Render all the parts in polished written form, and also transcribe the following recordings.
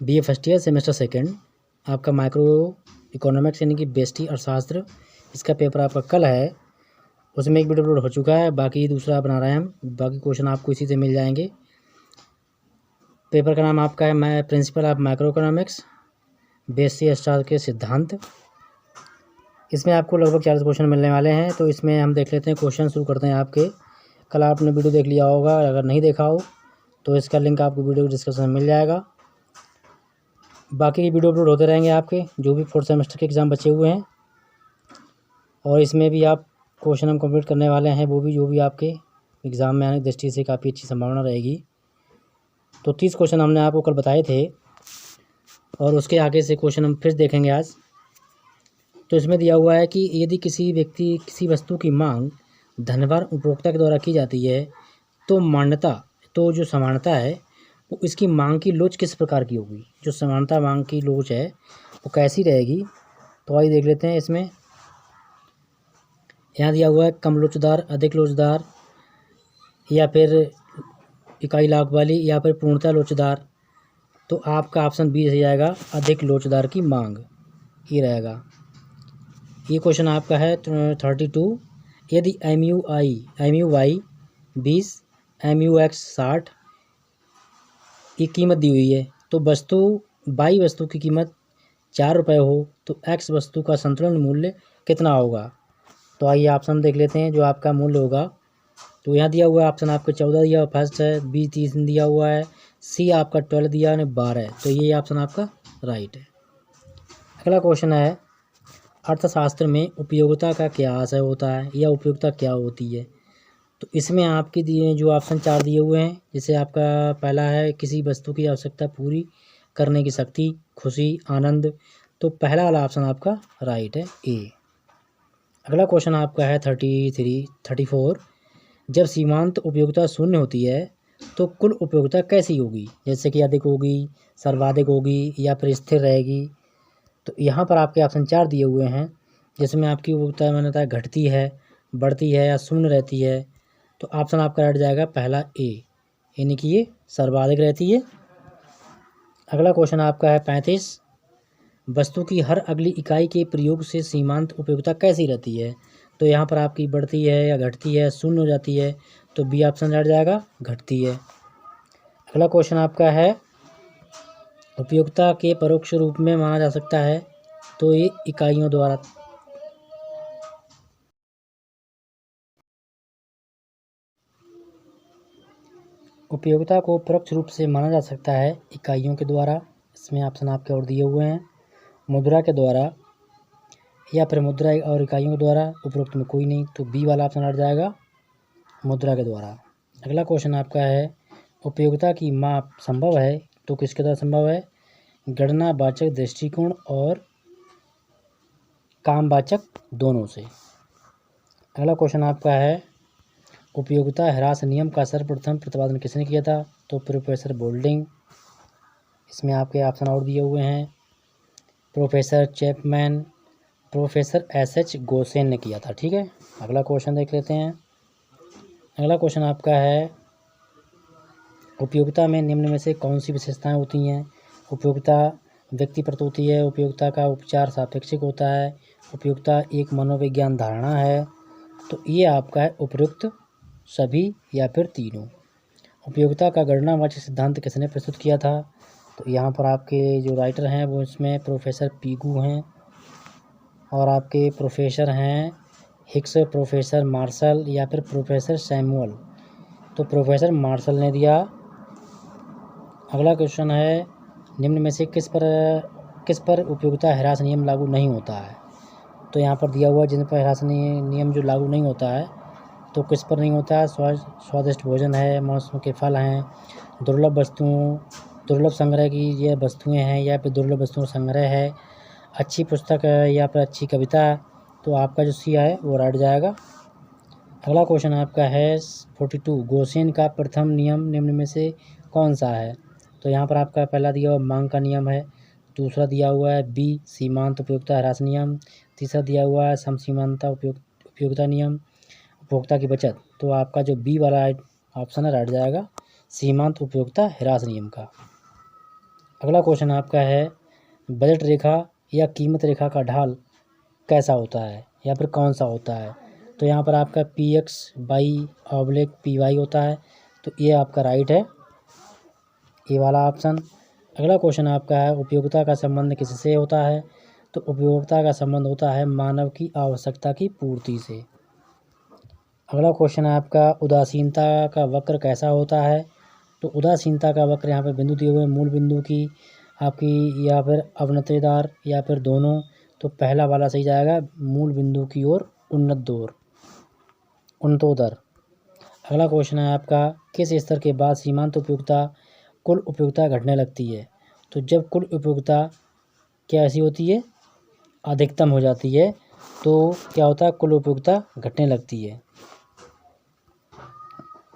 BA first year semester second, आपका micro economics यानी कि व्यष्टि अर्थशास्त्र, इसका पेपर आपका कल है। उसमें एक वीडियो अपलोड हो चुका है, बाकी दूसरा बना रहे हैं हम। बाकी क्वेश्चन आपको इसी से मिल जाएंगे। पेपर का नाम आपका है मैं प्रिंसिपल ऑफ माइक्रो इकोनॉमिक्स, व्यष्टि अर्थशास्त्र के सिद्धांत। इसमें आपको लगभग 40 क्वेश्चन मिलने वाले हैं। तो इसमें हम देख लेते हैं, क्वेश्चन शुरू करते हैं आपके। कल आपने वीडियो देख लिया होगा, अगर नहीं देखा हो तो इसका लिंक आपको वीडियो डिस्क्रिप्शन में मिल जाएगा। बाकी की वीडियो अपलोड होते रहेंगे आपके, जो भी 4th सेमेस्टर के एग्ज़ाम बचे हुए हैं। और इसमें भी आप क्वेश्चन हम कंप्लीट करने वाले हैं, वो भी जो भी आपके एग्ज़ाम में आने की दृष्टि से काफ़ी अच्छी संभावना रहेगी। तो 30 क्वेश्चन हमने आपको कल बताए थे, और उसके आगे से क्वेश्चन हम फिर देखेंगे आज। तो इसमें दिया हुआ है कि यदि किसी व्यक्ति किसी वस्तु की मांग धनवान उपभोक्ता के द्वारा की जाती है, तो जो समानता है वो इसकी मांग की लोच किस प्रकार की होगी। जो समानता मांग की लोच है वो कैसी रहेगी, तो आइए देख लेते हैं। इसमें यहाँ दिया हुआ है कम लोचदार, अधिक लोचदार, या फिर इकाई लाभ वाली, या फिर पूर्णतः लोचदार। तो आपका ऑप्शन बी हो जाएगा, अधिक लोचदार की मांग, ये रहेगा। ये क्वेश्चन आपका है 32। यदि MUY 20, MUX 60 की कीमत दी हुई है, तो बाई वस्तु की कीमत 4 रुपये हो, तो X वस्तु का संतुलन मूल्य कितना होगा। तो आइए ऑप्शन देख लेते हैं जो आपका मूल्य होगा। तो यहाँ दिया हुआ है ऑप्शन आपको 14 दिया हुआ फर्स्ट है, B 30 दिया हुआ है, C आपका 12 दिया है, 12। तो ये ऑप्शन आपका राइट है। अगला क्वेश्चन है, अर्थशास्त्र में उपयोगिता का क्या आशय होता है, या उपयोगिता क्या होती है। तो इसमें आपके दिए जो ऑप्शन 4 दिए हुए हैं, जैसे आपका पहला है किसी वस्तु की आवश्यकता पूरी करने की शक्ति, खुशी, आनंद। तो पहला वाला ऑप्शन आपका राइट है, ए। अगला क्वेश्चन आपका है 34। जब सीमांत उपयोगिता शून्य होती है तो कुल उपयोगिता कैसी होगी, जैसे कि अधिक होगी, सर्वाधिक होगी, या फिर स्थिर रहेगी। तो यहाँ पर आपके ऑप्शन 4 दिए हुए हैं, जिसमें आपकी उपयोगिता मान्यता घटती है, बढ़ती है, या शून्य रहती है। तो ऑप्शन आपका रह जाएगा पहला ए, यानी कि ये सर्वाधिक रहती है। अगला क्वेश्चन आपका है 35। वस्तु की हर अगली इकाई के प्रयोग से सीमांत उपयोगिता कैसी रहती है। तो यहाँ पर आपकी बढ़ती है या घटती है, शून्य हो जाती है। तो बी ऑप्शन रह जाएगा, घटती है। अगला क्वेश्चन आपका है, उपयोगिता के परोक्ष रूप में माना जा सकता है, तो ये इकाइयों द्वारा। उपयोगिता को परोक्ष रूप से माना जा सकता है इकाइयों के द्वारा। इसमें ऑप्शन आपके और दिए हुए हैं, मुद्रा के द्वारा, या फिर मुद्रा और इकाइयों के द्वारा, उपरोक्त में कोई नहीं। तो बी वाला ऑप्शन हट जाएगा, मुद्रा के द्वारा। अगला क्वेश्चन आपका है, उपयोगिता की माप संभव है, तो किसके द्वारा संभव है, गणनावाचक दृष्टिकोण और कामवाचक दोनों से। अगला क्वेश्चन आपका है, उपयोगिता ह्रास नियम का सर्वप्रथम प्रतिपादन किसने किया था। तो प्रोफेसर बोल्डिंग। इसमें आपके ऑप्शन और दिए हुए हैं, professor Chapman, professor SH Gaussian ने किया था। ठीक है, अगला क्वेश्चन देख लेते हैं। अगला क्वेश्चन आपका है, उपयोगिता में निम्न में से कौन सी विशेषताएं होती हैं। उपयोगिता व्यक्तिपरक होती है, उपयोगिता का उपचार सापेक्षिक होता है, उपयोगिता एक मनोविज्ञान धारणा है। तो ये आपका है उपयुक्त सभी या फिर तीनों। उपयोगिता का गणनावाचक सिद्धांत किसने प्रस्तुत किया था। तो यहाँ पर आपके जो राइटर हैं वो इसमें प्रोफेसर पीगू हैं, और आपके प्रोफेसर हैं हिक्स, प्रोफेसर मार्शल, या फिर प्रोफेसर सैमुअल। तो प्रोफेसर मार्शल ने दिया। अगला क्वेश्चन है, निम्न में से किस पर उपयोगिता ह्रास नियम लागू नहीं होता है। तो यहाँ पर दिया हुआ जिन पर ह्रास नियम जो लागू नहीं होता है, तो किस पर नहीं होता है, स्वादिष्ट भोजन है, मौसम के फल हैं, दुर्लभ संग्रह की ये वस्तुएं हैं, या फिर दुर्लभ वस्तुओं संग्रह है, अच्छी पुस्तक है, या फिर अच्छी कविता। तो आपका जो सी है वो राइट जाएगा। अगला क्वेश्चन आपका है 42। गोसेन का प्रथम नियम निम्न में से कौन सा है। तो यहाँ पर आपका पहला दिया हुआ मांग का नियम है, दूसरा दिया हुआ है बी सीमांत उपयोगिता ह्रास नियम, तीसरा दिया हुआ है समसीमांता उपयोगिता नियम, उपभोक्ता की बचत। तो आपका जो बी वाला ऑप्शन है राइट जाएगा, सीमांत उपयोगिता ह्रास नियम का। अगला क्वेश्चन आपका है बजट रेखा या कीमत रेखा का ढाल कैसा होता है या फिर कौन सा होता है। तो यहाँ पर आपका PX/PY होता है। तो ये आपका राइट है, ये वाला ऑप्शन। अगला क्वेश्चन आपका है उपयोगिता का संबंध किससे होता है। तो उपयोगिता का संबंध होता है मानव की आवश्यकता की पूर्ति से। अगला क्वेश्चन है आपका उदासीनता का वक्र कैसा होता है। तो उदासीनता का वक्र यहाँ पर बिंदु दिए हुए मूल बिंदु की आपकी या फिर अवनतेदार या फिर दोनों। तो पहला वाला सही जाएगा, मूल बिंदु की ओर उन्नतोदर। अगला क्वेश्चन है आपका किस स्तर के बाद सीमांत उपयोगिता कुल उपयोगिता घटने लगती है। तो जब कुल उपयोगिता क्या ऐसी होती है, अधिकतम हो जाती है, तो क्या होता है, कुल उपयोगिता घटने लगती है।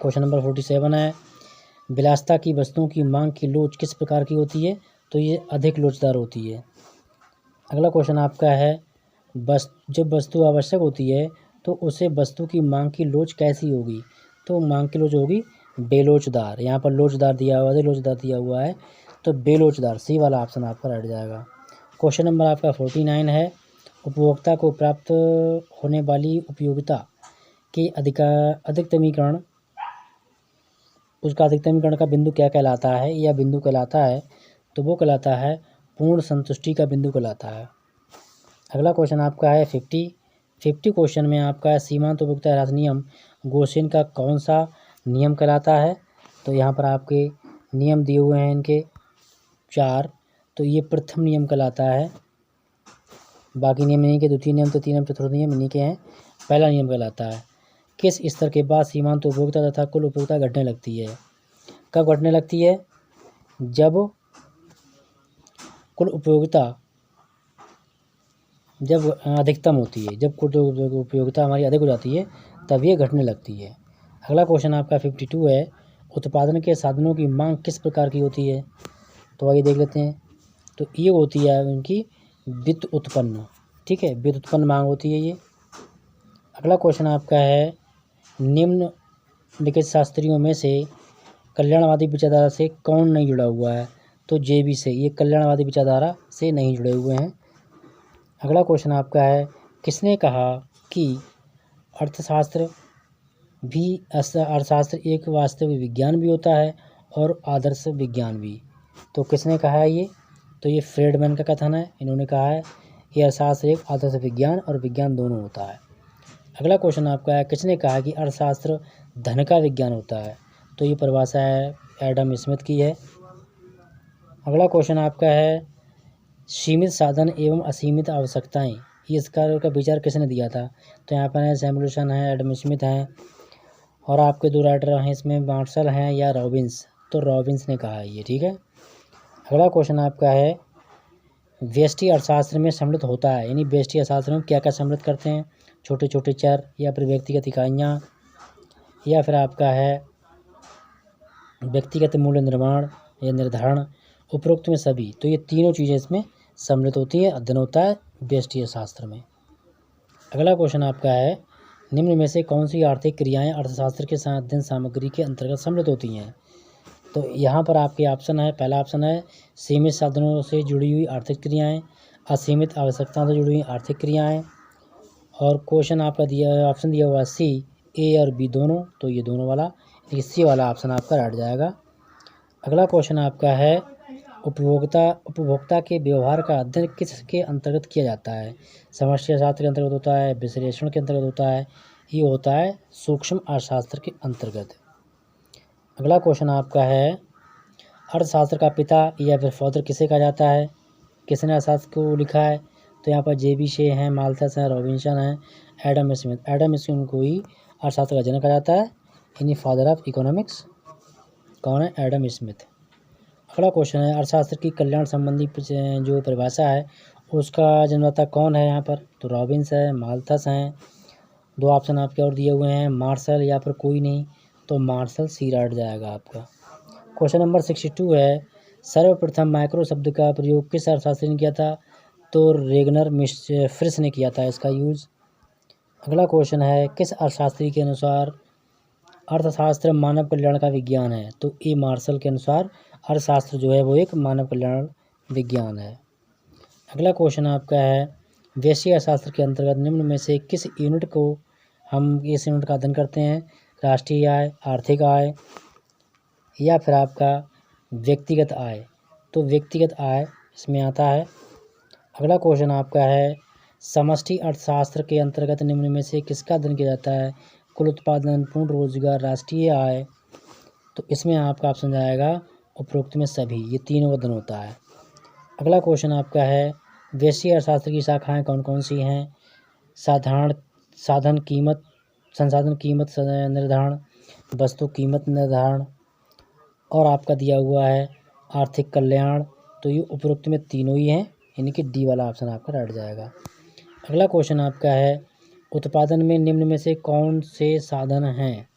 क्वेश्चन नंबर 47 है विलासिता की वस्तुओं की मांग की लोच किस प्रकार की होती है। तो ये अधिक लोचदार होती है। अगला क्वेश्चन आपका है जब वस्तु आवश्यक होती है तो उसे वस्तु की मांग की लोच कैसी होगी। तो मांग की लोच होगी बेलोचदार। यहाँ पर लोचदार दिया हुआ है, लोचदार दिया हुआ है, तो बेलोचदार सी वाला ऑप्शन आपका रह जाएगा। क्वेश्चन नंबर आपका 49 है उपभोक्ता को प्राप्त होने वाली उपयोगिता के अधिकतमीकरण, उसका अधिकतमीकरण का बिंदु क्या कहलाता है या बिंदु कहलाता है। तो वो कहलाता है पूर्ण संतुष्टि का बिंदु कहलाता है। अगला क्वेश्चन आपका है 50 क्वेश्चन में आपका है सीमांत उपयोगिता ह्रास नियम गोसेन का कौन सा नियम कहलाता है। तो यहाँ पर आपके नियम दिए हुए हैं इनके 4। तो ये प्रथम नियम कहलाता है, बाकी नियम इन्हीं के, द्वितीय नियम, तृतीय नियम, चतुर्थ नियम इन्हीं के हैं। पहला नियम कहलाता है किस स्तर के बाद सीमांत उपयोगिता तथा कुल उपयोगिता घटने लगती है। कब घटने लगती है, जब कुल उपयोगिता जब अधिकतम होती है, जब कुल उपयोगिता हमारी अधिक हो जाती है तब ये घटने लगती है। अगला क्वेश्चन आपका 52 है उत्पादन के साधनों की मांग किस प्रकार की होती है। तो आइए देख लेते हैं। तो ये होती है उनकी वित्त उत्पन्न, ठीक है, वित्त उत्पन्न मांग होती है ये। अगला क्वेश्चन आपका है निम्नलिखित शास्त्रियों में से कल्याणवादी विचारधारा से कौन नहीं जुड़ा हुआ है। तो JB से, ये कल्याणवादी विचारधारा से नहीं जुड़े हुए हैं। अगला क्वेश्चन आपका है किसने कहा कि अर्थशास्त्र एक वास्तविक विज्ञान भी होता है और आदर्श विज्ञान भी। तो किसने कहा है ये, तो ये फ्रेडमैन का कथन है। इन्होंने कहा है कि अर्थशास्त्र एक आदर्श विज्ञान और विज्ञान दोनों होता है। अगला क्वेश्चन आपका है किसने कहा कि अर्थशास्त्र धन का विज्ञान होता है। तो ये परिभाषा है एडम स्मिथ की है। अगला क्वेश्चन आपका है सीमित साधन एवं असीमित आवश्यकताएं, ये इसका विचार किसने दिया था। तो यहाँ पर सैमुएल्सन है, एडम स्मिथ हैं, और आपके 2 राइटर हैं इसमें, मार्शल हैं या रॉबिन्स। तो रॉबिन्स ने कहा है ये, ठीक है। अगला क्वेश्चन आपका है व्यष्टि अर्थशास्त्र में सम्मिलित होता है, यानी व्यष्टि अर्थशास्त्र में क्या क्या सम्मिलित करते हैं, छोटे छोटे चर या फिर व्यक्तिगत इकाइयाँ या फिर आपका है व्यक्तिगत मूल्य निर्माण या निर्धारण, उपरोक्त में सभी। तो ये तीनों चीज़ें इसमें सम्मिलित होती है, अध्ययन होता है व्यष्टि अर्थशास्त्र में। अगला क्वेश्चन आपका है निम्न में से कौन सी आर्थिक क्रियाएं अर्थशास्त्र के अध्ययन सामग्री के अंतर्गत सम्मिलित होती हैं। तो यहाँ पर आपके ऑप्शन है, पहला ऑप्शन है सीमित साधनों से जुड़ी हुई आर्थिक क्रियाएं, असीमित आवश्यकताओं से जुड़ी हुई आर्थिक क्रियाएं, और क्वेश्चन आपका ऑप्शन दिया हुआ C, A और B दोनों। तो ये दोनों वाला, C वाला ऑप्शन आपका रट जाएगा। अगला क्वेश्चन आपका है उपभोक्ता के व्यवहार का अध्ययन किसके अंतर्गत किया जाता है। समस्या शास्त्र के अंतर्गत होता है, विश्लेषण के अंतर्गत होता है, ये होता है सूक्ष्म अर्थशास्त्र के अंतर्गत। अगला क्वेश्चन आपका है अर्थशास्त्र का पिता या फिर फादर किसे कहा जाता है, किसने अर्थशास्त्र को लिखा है। तो यहाँ पर JB से हैं, माल्थस हैं, रॉबिन्सन हैं, एडम स्मिथ को ही अर्थशास्त्र का जनक कहा जाता है, यानी फादर ऑफ इकोनॉमिक्स कौन है, एडम स्मिथ। अगला क्वेश्चन है अर्थशास्त्र की कल्याण संबंधी जो परिभाषा है उसका जन्मदाता कौन है यहाँ पर। तो रॉबिन्स है, माल्थस हैं, 2 ऑप्शन आपके और दिए हुए हैं, मार्शल या फिर कोई नहीं। तो मार्शल C रट जाएगा आपका। क्वेश्चन नंबर 62 है सर्वप्रथम माइक्रो शब्द का प्रयोग किस अर्थशास्त्री ने किया था। तो रेगनर फ्रिस ने किया था इसका यूज़। अगला क्वेश्चन है किस अर्थशास्त्री के अनुसार अर्थशास्त्र मानव कल्याण का विज्ञान है। तो A मार्शल के अनुसार अर्थशास्त्र जो है वो एक मानव कल्याण विज्ञान है। अगला क्वेश्चन आपका है, वैश्विक अर्थशास्त्र के अंतर्गत निम्न में से किस यूनिट को हम इस यूनिट का अध्ययन करते हैं? राष्ट्रीय आय, आर्थिक आय या फिर आपका व्यक्तिगत आय। तो व्यक्तिगत आय इसमें आता है। अगला क्वेश्चन आपका है, समष्टि अर्थशास्त्र के अंतर्गत निम्न में से किसका अध्ययन किया जाता है? कुल उत्पादन, पूर्ण रोजगार, राष्ट्रीय आय। तो इसमें आपका ऑप्शन जाएगा उपरोक्त में सभी, ये तीनों का अध्ययन होता है। अगला क्वेश्चन आपका है, वैश्विक अर्थशास्त्र की शाखाएं कौन कौन सी हैं? साधारण संसाधन कीमत निर्धारण, वस्तु कीमत निर्धारण और आपका दिया हुआ है आर्थिक कल्याण। तो ये उपरोक्त में तीनों ही हैं, यानी कि डी वाला ऑप्शन आपका राइट जाएगा। अगला क्वेश्चन आपका है, उत्पादन में निम्न में से कौन से साधन हैं?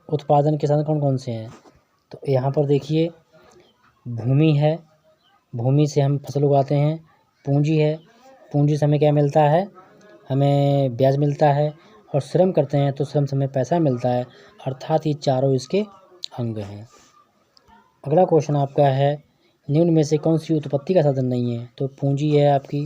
उत्पादन के साधन कौन कौन से हैं? तो यहाँ पर देखिए, भूमि है, भूमि से हम फसल उगाते हैं। पूंजी है, पूंजी से हमें क्या मिलता है? हमें ब्याज मिलता है। और श्रम करते हैं तो श्रम से हमें पैसा मिलता है। अर्थात ये चारों इसके अंग हैं। अगला क्वेश्चन आपका है, निम्न में से कौन सी उत्पत्ति का साधन नहीं है? तो पूंजी है आपकी।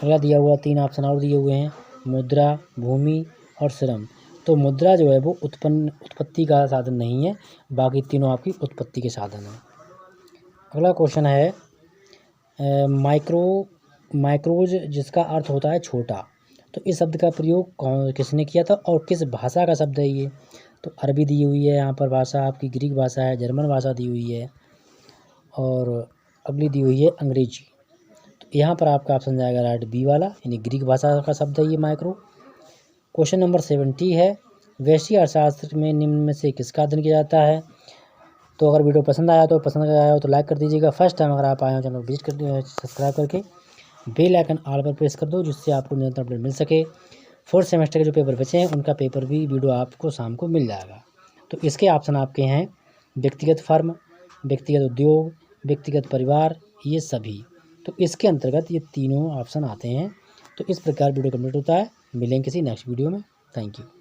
अगला दिया हुआ 3 ऑप्शन और दिए हुए हैं, मुद्रा, भूमि और श्रम। तो मुद्रा जो है वो उत्पत्ति का साधन नहीं है, बाकी तीनों आपकी उत्पत्ति के साधन हैं। अगला क्वेश्चन है, माइक्रोज जिसका अर्थ होता है छोटा। तो इस शब्द का प्रयोग किसने किया था और किस भाषा का शब्द है ये? तो अरबी दी हुई है यहाँ पर भाषा, आपकी ग्रीक भाषा है, जर्मन भाषा दी हुई है और अगली दी हुई है अंग्रेजी। तो यहाँ पर आपका ऑप्शन जाएगा राइट बी वाला, यानी ग्रीक भाषा का शब्द है ये माइक्रो। क्वेश्चन नंबर 70 है, वैश्विक अर्थशास्त्र में निम्न में से किसका अध्ययन किया जाता है? तो अगर वीडियो पसंद आया तो लाइक कर दीजिएगा। फर्स्ट टाइम अगर आप आए हो चैनल विजिट कर सब्सक्राइब करके बेल आइकन ऑल पर प्रेस कर दो, जिससे आपको निरंतर अपडेट मिल सके। 4th सेमेस्टर के जो पेपर बचे हैं उनका पेपर भी वीडियो आपको शाम को मिल जाएगा। तो इसके ऑप्शन आपके हैं व्यक्तिगत फर्म, व्यक्तिगत उद्योग, व्यक्तिगत परिवार, ये सभी। तो इसके अंतर्गत ये तीनों ऑप्शन आते हैं। तो इस प्रकार वीडियो कंप्लीट होता है। मिलेंगे किसी नेक्स्ट वीडियो में। Thank you.